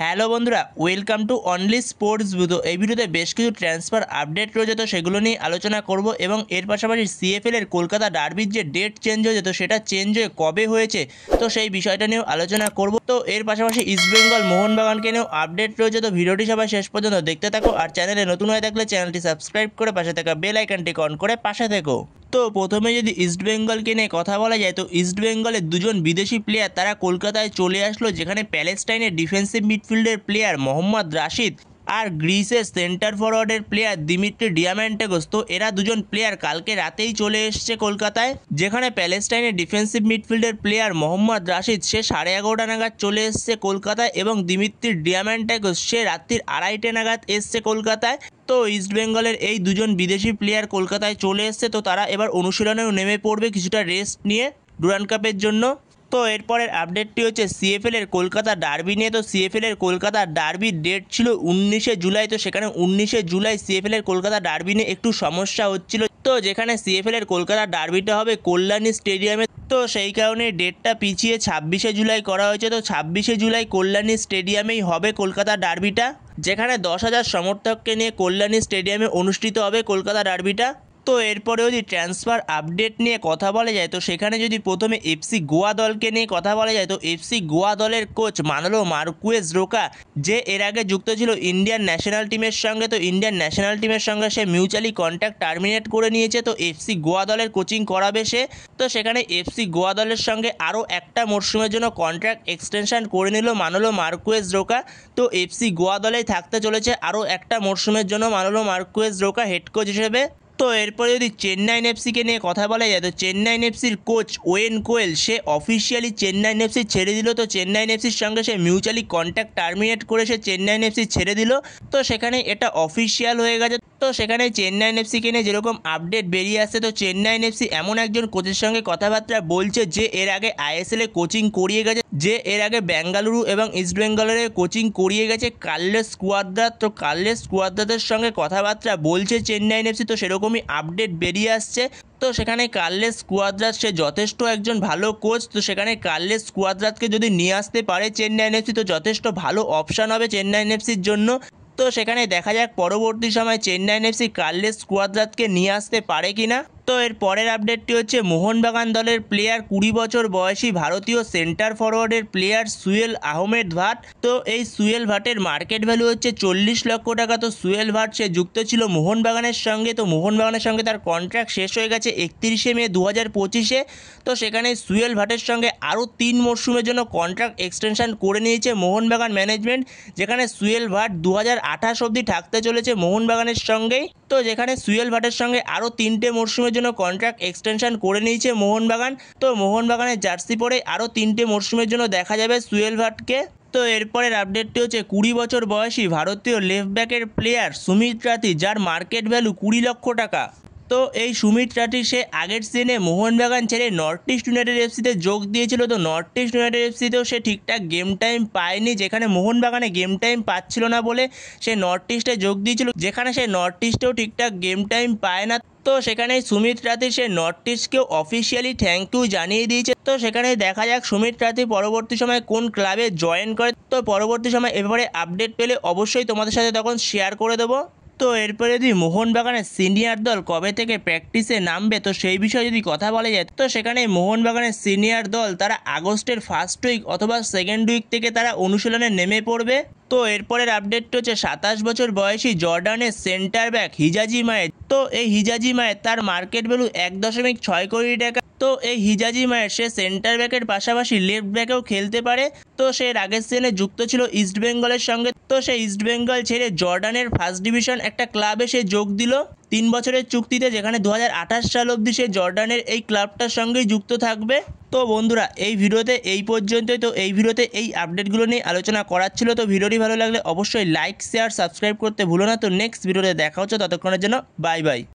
Hello বন্ধুরা, welcome to only sports video. এই ভিডিওতে বেশ কিছু ট্রান্সফার আপডেট রয়েছে, তো সেগুলো নিয়ে আলোচনা করব এবং এর পাশাপাশি সিএফএল এর কলকাতা ডার্বির যে ডেট চেঞ্জ হয়েছে, তো সেটা চেঞ্জ হয়ে কবে হয়েছে তো সেই বিষয়টা নিয়েও আলোচনা করব। তো এর পাশাপাশি ইস্টবেঙ্গল মোহনবাগানকে নিয়েও আপডেট রয়েছে, তো ভিডিওটি সবাই শেষ পর্যন্ত দেখতে থাকো। আর চ্যানেলে নতুন হয়ে থাকলে চ্যানেলটি সাবস্ক্রাইব করে পাশে থাকা বেল আইকনটি অন করে পাশে থেকো। তো প্রথমে যদি ইস্টবেঙ্গলকে নিয়ে কথা বলা যায়, তো ইস্টবেঙ্গলের দুজন বিদেশি প্লেয়ার তারা কলকাতায় চলে আসলো, যেখানে প্যালেস্টাইনের ডিফেন্সিভ মিডফিল্ডের প্লেয়ার মোহাম্মদ রাশিদ আর গ্রিসের সেন্টার ফরওয়ার্ডের প্লেয়ার দিমিত্রি ডিয়ামান্টেগোস। তো এরা দুজন প্লেয়ার কালকে রাতেই চলে এসছে কলকাতায়, যেখানে প্যালেস্টাইনের ডিফেন্সিভ মিডফিল্ডের প্লেয়ার মোহাম্মদ রাশিদ সে 11:30 নাগাদ চলে এসছে কলকাতায় এবং দিমিত্রি ডিয়ামান্টেগোস সে রাত্রির 2:30 নাগাদ এসছে কলকাতায়। তো ইস্টবেঙ্গলের এই দুজন বিদেশি প্লেয়ার কলকাতায় চলে এসছে, তো তারা এবার অনুশীলনেও নেমে পড়বে কিছুটা রেস্ট নিয়ে ডুরান্ড কাপের জন্য। তো এরপরের আপডেটটি হচ্ছে সিএফএল এর কলকাতা ডার্বি নিয়ে। তো সিএফএল এর কলকাতা ডার্বির ডেট ছিল 19শে জুলাই, তো সেখানে 19শে জুলাই সিএফএল এর কলকাতা ডার্বি নিয়ে একটু সমস্যা হচ্ছিল, তো যেখানে সিএফএল এর কলকাতা ডার্বিটা হবে কল্যাণী স্টেডিয়ামে, তো সেই কারণে ডেটটা পিছিয়ে 26শে জুলাই করা হয়েছে। তো 26শে জুলাই কল্যাণী স্টেডিয়ামেই হবে কলকাতা ডার্বিটা, যেখানে 10,000 সমর্থককে নিয়ে কল্যাণী স্টেডিয়ামে অনুষ্ঠিত হবে কলকাতা ডার্বিটা। তো এরপরে যদি ট্রান্সফার আপডেট নিয়ে কথা বলা যায়, তো সেখানে যদি প্রথমে এফসি গোয়া দলকে নিয়ে কথা বলা যায়, তো এফসি গোয়া দলের কোচ মানলো মার্কুয়েজ রোকা, যে এর আগে যুক্ত ছিল ইন্ডিয়ান ন্যাশনাল টিমের সঙ্গে, তো ইন্ডিয়ান ন্যাশনাল টিমের সঙ্গে সে মিউচুয়ালি কন্ট্যাক্ট টার্মিনেট করে নিয়েছে, তো এফসি গোয়া দলের কোচিং করাবে সে। তো সেখানে এফসি গোয়া দলের সঙ্গে আরও একটা মরশুমের জন্য কন্ট্রাক্ট এক্সটেনশন করে নিল মানলো মার্কুয়েজ রোকা। তো এফসি গোয়া দলেই থাকতে চলেছে আরও একটা মরশুমের জন্য মানলো মার্কুয়েজ রোকা হেড কোচ হিসেবে। তো এরপরে যদি চেন্নাইন এফসিকে নিয়ে কথা বলা যায়, তো চেন্নাইন এফসির coach when Koel say officially Chennaiyin FC ছেড়ে দিল, তো চেন্নাইন এফসির সঙ্গে সে মিউচুয়ালি কন্ট্যাক্ট টার্মিনেট করে সে চেন্নাইন এফসি ছেড়ে দিল, তো সেখানে এটা অফিসিয়াল হয়ে গেছে। তো সেখানে চেন্নাইন এফসিকে নিয়ে যেরকম আপডেট বেরিয়ে আসছে, তো চেন্নাইন এফসি এমন একজন কোচের সঙ্গে কথাবার্তা বলছে যে এর আগে আইএসএল এ কোচিং করিয়ে গেছে, যে এর আগে বেঙ্গালুরু এবং ইস্টবেঙ্গলের কোচিং করিয়ে গেছে কার্লোস কুয়াদ্রাত। তো কার্লোস কুয়াদ্রাতের সঙ্গে কথাবার্তা বলছে চেন্নাইন এফসি, তো সেরকমই আপডেট বেরিয়ে আসছে। তো সেখানে কার্লোস কুয়াদ্রাত সে যথেষ্ট একজন ভালো কোচ, তো সেখানে কার্লোস কুয়াদ্রাতকে যদি নিয়ে আসতে পারে চেন্নাইন এফসি, তো যথেষ্ট ভালো অপশান হবে চেন্নাইন এফসির জন্য। তো সেখানে দেখা যাক পরবর্তী সময় চেন্নাইন এফসি কার্লোস কুয়াদ্রাতকে নিয়ে আসতে পারে কিনা। তো এর পরের আপডেটটি হচ্ছে মোহনবাগান দলের প্লেয়ার 20 বছর বয়সী ভারতীয় সেন্টার ফরওয়ার্ডের প্লেয়ার সুয়েল আহমেদ ভাট। তো এই সুয়েল ভাটের মার্কেট ভ্যালু হচ্ছে 40 লক্ষ টাকা। তো সুয়েল ভাট সে যুক্ত ছিল মোহনবাগানের সঙ্গে, তো মোহনবাগানের সঙ্গে তার কন্ট্রাক্ট শেষ হয়ে গেছে 31শে মে 2025-এ। তো সেখানে সুয়েল ভাটের সঙ্গে আরও 3 মরশুমের জন্য কন্ট্রাক্ট এক্সটেনশন করে নিয়েছে মোহনবাগান ম্যানেজমেন্ট, যেখানে সুয়েল ভাট 2028 অবধি থাকতে চলেছে মোহনবাগানের সঙ্গেই। তো যেখানে সুয়েল ভাটের সঙ্গে আরও 3টে মরশুমের জন্য কন্ট্রাক্ট এক্সটেনশন করে নিয়েছে মোহনবাগান। তো মোহনবাগানের জার্সি পরে আরও 3টে মরশুমের জন্য দেখা যাবে সুয়েল ভাটকে। তো এরপরের আপডেটটি হচ্ছে 20 বছর বয়সী ভারতীয় লেফট ব্যাকের প্লেয়ার সুমিত রাতি, যার মার্কেট ভ্যালু 20 লক্ষ টাকা। তো এই সুমিত রাতি সে আগের সিজনে মোহনবাগান ছেড়ে নর্থ ইস্ট ইউনাইটেড এফসিতে যোগ দিয়েছিল, তো নর্থ ইস্ট ইউনাইটেড এফসিতেও সে ঠিকঠাক গেম টাইম পায়নি, যেখানে মোহনবাগানে গেম টাইম পাচ্ছিল না বলে সে নর্থ ইস্টে যোগ দিয়েছিল, যেখানে সে নর্থ ইস্টেও ঠিকঠাক গেম টাইম পায় না। তো সেখানে সুমিত রাতি সে নর্থ ইস্টকেও অফিসিয়ালি থ্যাংক ইউ জানিয়ে দিয়েছে। তো সেখানে দেখা যাক সুমিত রাতি পরবর্তী সময় কোন ক্লাবে জয়েন করে। তো পরবর্তী সময় এবারে আপডেট পেলে অবশ্যই তোমাদের সাথে তখন শেয়ার করে দেবো। তো এরপরে যদি মোহনবাগানের সিনিয়র দল কবে থেকে প্র্যাকটিসে নামবে, তো সেই বিষয়ে যদি কথা বলা যায়, তো সেখানে মোহনবাগানের সিনিয়র দল তারা আগস্টের ফার্স্ট উইক অথবা সেকেন্ড উইক থেকে তারা অনুশীলনে নেমে পড়বে। তো এরপরের আপডেটটা হচ্ছে 27 বছর বয়সী জর্ডানের সেন্টার ব্যাক হিজাজি মায়ের। তো এই হিজাজি মায়ের তার মার্কেট ভ্যালু 1.6 কোটি টাকা। তো এই হিজাজি মায়ের সে সেন্টার ব্যাকের পাশাপাশি লেফট ব্যাকেও খেলতে পারে। তো সে আগের সিজনে যুক্ত ছিল ইস্টবেঙ্গলের সঙ্গে, তো সে ইস্টবেঙ্গল ছেড়ে জর্ডানের ফার্স্ট ডিভিশন একটা ক্লাবে সে যোগ দিল 3 বছরের চুক্তিতে, যেখানে 2028 সাল অবধি সে জর্ডানের এই ক্লাবটার সঙ্গেই যুক্ত থাকবে। তো বন্ধুরা এই ভিডিওতে এই পর্যন্তই। তো এই ভিডিওতে এই আপডেটগুলো নিয়ে আলোচনা করার ছিল। তো ভিডিওটি ভালো লাগলে অবশ্যই লাইক শেয়ার সাবস্ক্রাইব করতে ভুলো না। তো নেক্সট ভিডিওতে দেখা হচ্ছে, ততক্ষণের জন্য বাই বাই।